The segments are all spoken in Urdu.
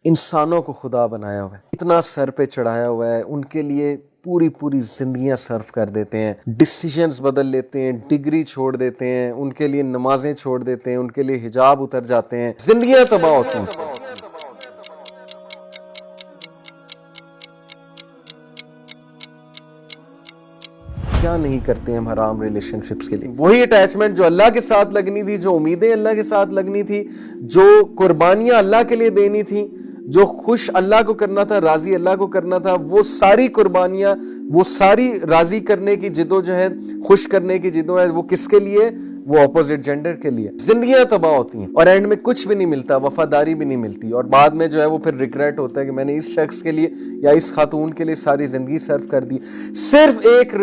انسانوں کو خدا بنایا ہوا ہے، اتنا سر پہ چڑھایا ہوا ہے، ان کے لیے پوری پوری زندگیاں صرف کر دیتے ہیں، ڈیسیجنز بدل لیتے ہیں، ڈگری چھوڑ دیتے ہیں، ان کے لیے نمازیں چھوڑ دیتے ہیں، ان کے لیے حجاب اتر جاتے ہیں، زندگیاں تباہ ہوتی ہیں۔ کیا نہیں کرتے ہم حرام ریلیشن شپس کے لیے؟ وہی اٹیچمنٹ جو اللہ کے ساتھ لگنی تھی، جو امیدیں اللہ کے ساتھ لگنی تھی، جو قربانیاں اللہ کے لیے دینی تھی، جو خوش اللہ کو کرنا تھا، راضی اللہ کو کرنا تھا، وہ ساری قربانیاں، وہ ساری راضی کرنے کی جدوجہد، خوش کرنے کی جدوجہد، وہ کس کے لیے؟ وہ اپوزٹ جینڈر کے لیے۔ زندگیاں تباہ ہوتی ہیں اور اینڈ میں کچھ بھی نہیں ملتا، وفاداری بھی نہیں ملتی، اور بعد میں جو ہے وہ پھر ریگریٹ ہوتا ہے کہ میں نے اس شخص کے لیے یا اس خاتون کے لیے ساری زندگی صرف کر دی۔ صرف ایک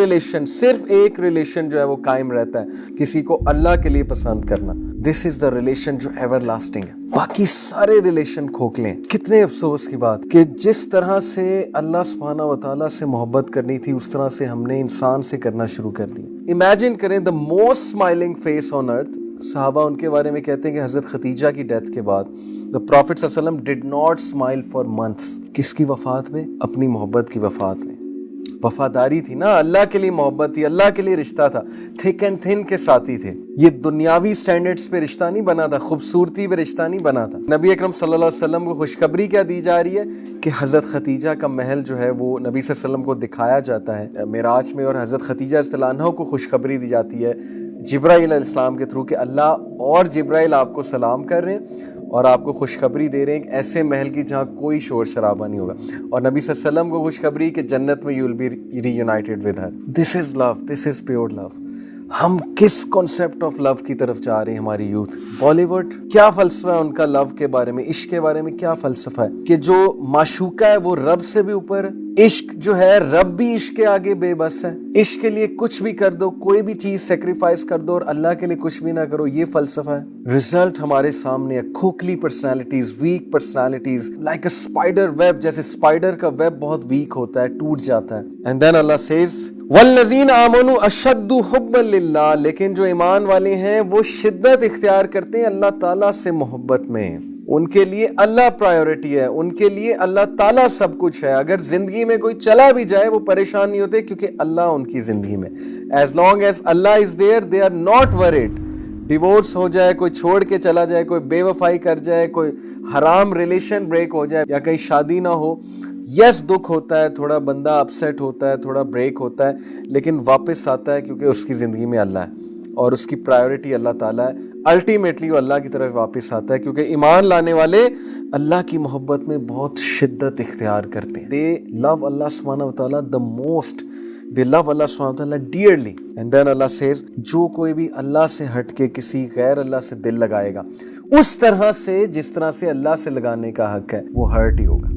ریلیشن جو ہے وہ قائم رہتا ہے، کسی کو اللہ کے لیے پسند کرنا۔ دس از دا ریلیشن جو ایور لاسٹنگ ہے، باقی سارے ریلیشن کھوکھلے ہیں۔ کتنے افسوس کی بات کہ جس طرح سے اللہ سبحانہ و تعالیٰ سے محبت کرنی تھی، اس طرح سے ہم نے انسان سے کرنا شروع کر دی۔ امیجن کریں the most smiling face on earth, صحابہ ان کے بارے میں کہتے ہیں کہ حضرت خدیجہ کی ڈیتھ کے بعد the Prophet صلی اللہ علیہ وسلم did not smile for months۔ کس کی وفات میں؟ اپنی محبت کی وفات میں۔ وفاداری تھی نا، اللہ کے لیے محبت تھی، اللہ کے لیے رشتہ تھا، تھک اینڈ تھن کے ساتھی تھے۔ یہ دنیاوی سٹینڈرڈز پہ رشتہ نہیں بنا تھا، خوبصورتی پہ رشتہ نہیں بنا تھا۔ نبی اکرم صلی اللہ علیہ وسلم کو خوشخبری کیا دی جا رہی ہے کہ حضرت خدیجہ کا محل جو ہے وہ نبی صلی اللہ علیہ وسلم کو دکھایا جاتا ہے معراج میں، اور حضرت خدیجہ رضی اللہ عنہا کو خوشخبری دی جاتی ہے جبرائیل علیہ السلام کے تھرو کہ اللہ اور جبرائیل آپ کو سلام کر رہے ہیں اور آپ کو خوشخبری دے رہے ہیں کہ ایسے محل کی جہاں کوئی شور شرابہ نہیں ہوگا، اور نبی صلی اللہ علیہ وسلم کو خوشخبری کہ جنت میں you will be reunited with her. This is love, this is pure love. ہم کس کانسیپٹ آف لو کی طرف جا رہے ہیں؟ ہماری یوتھ بالی ووڈ کیا فلسفہ ہے ان کا لو کے بارے میں، عشق کے بارے میں کیا فلسفہ ہے کہ جو معشوقہ ہے وہ رب سے بھی اوپر ہے، عشق جو ہے رب بھی عشق کے آگے بے بس ہے، عشق کے لیے کچھ بھی کر دو، کوئی بھی چیز سیکریفائز کر دو، اور اللہ کے لیے کچھ بھی نہ کرو، یہ فلسفہ ہے۔ رزلٹ ہمارے سامنے ہے، کھوکھلی personalities, weak personalities, like a spider web, جیسے اسپائڈر کا ویب بہت ویک ہوتا ہے، ٹوٹ جاتا ہے۔ اینڈ دین اللہ سیز والذین آمنوا اشد حبا للہ، لیکن جو ایمان والے ہیں وہ شدت اختیار کرتے ہیں اللہ تعالیٰ سے محبت میں، ان کے لیے اللہ پرائیورٹی ہے، ان کے لیے اللہ تعالیٰ سب کچھ ہے۔ اگر زندگی میں کوئی چلا بھی جائے وہ پریشان نہیں ہوتے، کیونکہ اللہ ان کی زندگی میں، as long as Allah is there they are not worried. Divorce ہو جائے، کوئی چھوڑ کے چلا جائے، کوئی بے وفائی کر جائے، کوئی حرام ریلیشن بریک ہو جائے، یا کہیں شادی نہ ہو، یس دکھ ہوتا ہے، تھوڑا بندہ اپسیٹ ہوتا ہے، تھوڑا بریک ہوتا ہے، لیکن واپس آتا ہے کیونکہ اس کی زندگی میں اللہ ہے اور اس کی پرائیورٹی اللہ تعالیٰ ہے۔ الٹیمیٹلی وہ اللہ کی طرف واپس آتا ہے، کیونکہ ایمان لانے والے اللہ کی محبت میں بہت شدت اختیار کرتے ہیں۔ دے لو اللہ سبحانہ و تعالیٰ the most، they love اللہ سبحانہ وتعالیٰ dearly۔ and then Allah says جو کوئی بھی اللہ سے ہٹ کے کسی غیر اللہ سے دل لگائے گا، اس طرح سے جس طرح سے اللہ سے لگانے کا حق ہے، وہ ہرٹ ہی ہوگا۔